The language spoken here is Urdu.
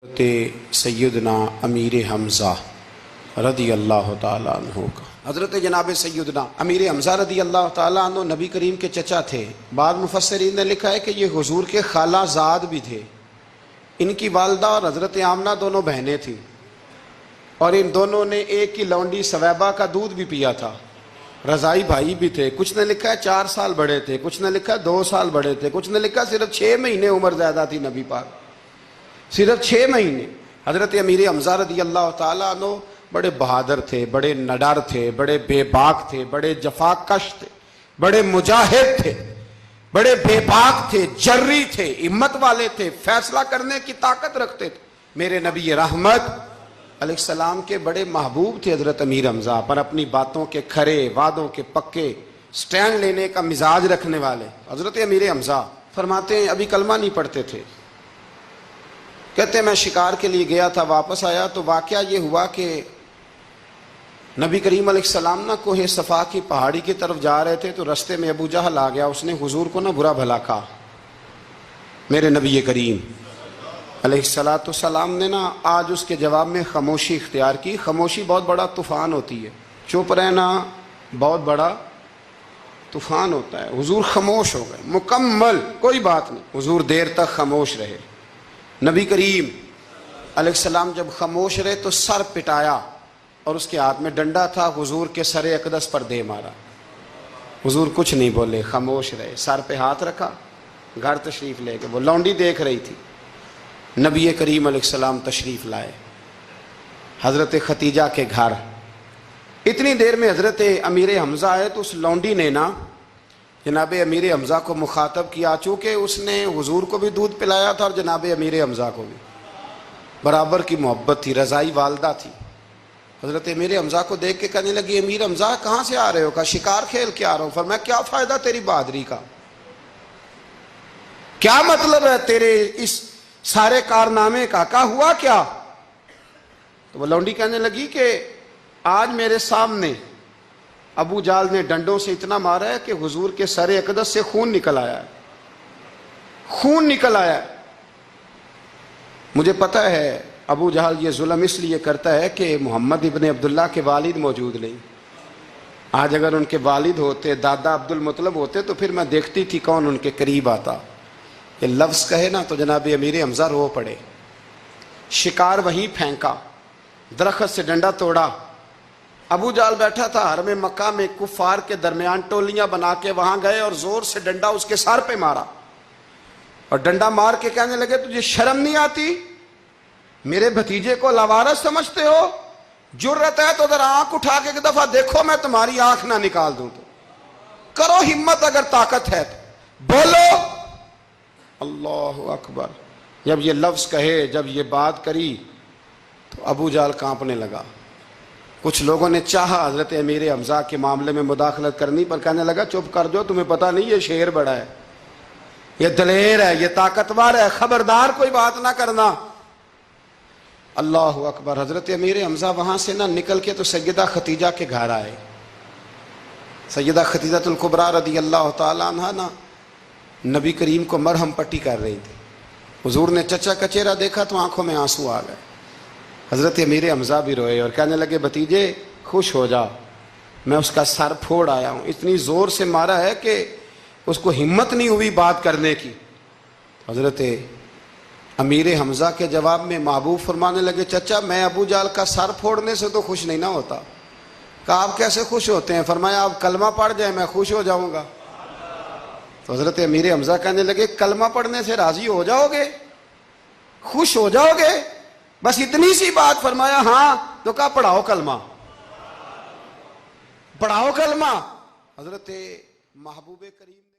سیدنا امیر حمزہ رضی اللہ تعالیٰ عنہ کا حضرت جناب سیدنا امیر حمزہ رضی اللہ تعالیٰ عنہ نبی کریم کے چچا تھے۔ بعض مفسرین نے لکھا ہے کہ یہ حضور کے خالہ زاد بھی تھے۔ ان کی والدہ اور حضرت آمنہ دونوں بہنیں تھیں، اور ان دونوں نے ایک ہی لونڈی ثویبہ کا دودھ بھی پیا تھا۔ رضائی بھائی بھی تھے، کچھ نے لکھا ہے 4 سال بڑے تھے، کچھ نے لکھا ہے 2 سال بڑے تھے، کچھ نے لکھا صرف 6 مہینے عمر زیادہ تھی نبی پاک، صرف 6 مہینے۔ حضرت امیر حمزہ رضی اللہ تعالیٰ عنہ بڑے بہادر تھے، بڑے نڈر تھے، بڑے بے باک تھے، بڑے جفا کش تھے، بڑے مجاہد تھے، بڑے بے باک تھے، جری تھے، ہمت والے تھے، فیصلہ کرنے کی طاقت رکھتے تھے۔ میرے نبی رحمت علیہ السلام کے بڑے محبوب تھے حضرت امیر حمزہ، پر اپنی باتوں کے کھرے، وعدوں کے پکے، سٹینڈ لینے کا مزاج رکھنے والے حضرت امیر حمزہ فرماتے ہیں ابھی کلمہ نہیں پڑھتے تھے۔ کہتے ہیں میں شکار کے لیے گیا تھا، واپس آیا تو واقعہ یہ ہوا کہ نبی کریم علیہ السلام نہ کوہ صفا کی پہاڑی کی طرف جا رہے تھے تو رستے میں ابو جہل آ گیا۔ اس نے حضور کو نہ برا بھلا کہا۔ میرے نبی کریم علیہ السلام نے نا آج اس کے جواب میں خاموشی اختیار کی۔ خاموشی بہت بڑا طوفان ہوتی ہے، چپ رہنا بہت بڑا طوفان ہوتا ہے۔ حضور خاموش ہو گئے، مکمل کوئی بات نہیں، حضور دیر تک خاموش رہے۔ نبی کریم علیہ السلام جب خاموش رہے تو سر پٹایا، اور اس کے ہاتھ میں ڈنڈا تھا، حضور کے سر اقدس پر دے مارا۔ حضور کچھ نہیں بولے، خاموش رہے، سر پہ ہاتھ رکھا، گھر تشریف لے گئے۔ وہ لونڈی دیکھ رہی تھی، نبی کریم علیہ السلام تشریف لائے حضرت ختیجہ کے گھر۔ اتنی دیر میں حضرت امیر حمزہ آئے تو اس لونڈی نے نا جناب امیر حمزہ کو مخاطب کیا، چونکہ اس نے حضور کو بھی دودھ پلایا تھا اور جناب امیر حمزہ کو بھی برابر کی محبت تھی، رضائی والدہ تھی۔ حضرت امیر حمزہ کو دیکھ کے کہنے لگی امیر حمزہ کہاں سے آ رہے ہو؟ کہا شکار کھیل کے آ رہا ہوں۔ فرمایا کیا فائدہ تیری بہادری کا، کیا مطلب ہے تیرے اس سارے کارنامے کا، کہا ہوا کیا؟ تو وہ لونڈی کہنے لگی کہ آج میرے سامنے ابو جال نے ڈنڈوں سے اتنا مارا ہے کہ حضور کے سر اقدس سے خون نکل آیا ہے، خون نکل آیا ہے۔ مجھے پتہ ہے ابو جہل یہ ظلم اس لیے کرتا ہے کہ محمد ابن عبداللہ کے والد موجود نہیں۔ آج اگر ان کے والد ہوتے، دادا عبد المطلب ہوتے تو پھر میں دیکھتی تھی کون ان کے قریب آتا۔ یہ لفظ کہے نا تو جناب امیر حمزہ رو پڑے۔ شکار وہیں پھینکا، درخت سے ڈنڈا توڑا۔ ابو جہل بیٹھا تھا حرم مکہ میں، کفار کے درمیان ٹولیاں بنا کے وہاں گئے اور زور سے ڈنڈا اس کے سر پہ مارا، اور ڈنڈا مار کے کہنے لگے تجھے شرم نہیں آتی؟ میرے بھتیجے کو لاوارث سمجھتے ہو؟ جرت ہے تو ذرا آنکھ اٹھا کے ایک دفعہ دیکھو، میں تمہاری آنکھ نہ نکال دوں تو کرو ہمت، اگر طاقت ہے تو بولو۔ اللہ اکبر۔ جب یہ لفظ کہے، جب یہ بات کری تو ابو جہل کانپنے لگا۔ کچھ لوگوں نے چاہا حضرت امیر حمزہ کے معاملے میں مداخلت کرنی، پر کہنے لگا چپ کر جو، تمہیں پتہ نہیں یہ شیر بڑا ہے، یہ دلیر ہے، یہ طاقتور ہے، خبردار کوئی بات نہ کرنا۔ اللہ اکبر۔ حضرت امیر حمزہ وہاں سے نہ نکل کے تو سیدہ ختیجہ کے گھر آئے۔ سیدہ ختیجہ الکبریٰ رضی اللہ تعالیٰ عنہ نا نبی کریم کو مرہم پٹی کر رہی تھی۔ حضور نے چچا کا چہرہ دیکھا تو آنکھوں میں آنسو آ گئے۔ حضرت امیر حمزہ بھی روئے اور کہنے لگے بھتیجے خوش ہو جا، میں اس کا سر پھوڑ آیا ہوں، اتنی زور سے مارا ہے کہ اس کو ہمت نہیں ہوئی بات کرنے کی۔ حضرت امیر حمزہ کے جواب میں محبوب فرمانے لگے چچا میں ابو جہل کا سر پھوڑنے سے تو خوش نہیں نہ ہوتا۔ کہا آپ کیسے خوش ہوتے ہیں؟ فرمایا آپ کلمہ پڑھ جائیں میں خوش ہو جاؤں گا۔ تو حضرت امیر حمزہ کہنے لگے کلمہ پڑھنے سے راضی ہو جاؤ گے، خوش ہو جاؤ گے، بس اتنی سی بات؟ فرمایا ہاں۔ تو کہا پڑھاؤ کلمہ، پڑھاؤ کلمہ۔ حضرت محبوب کریم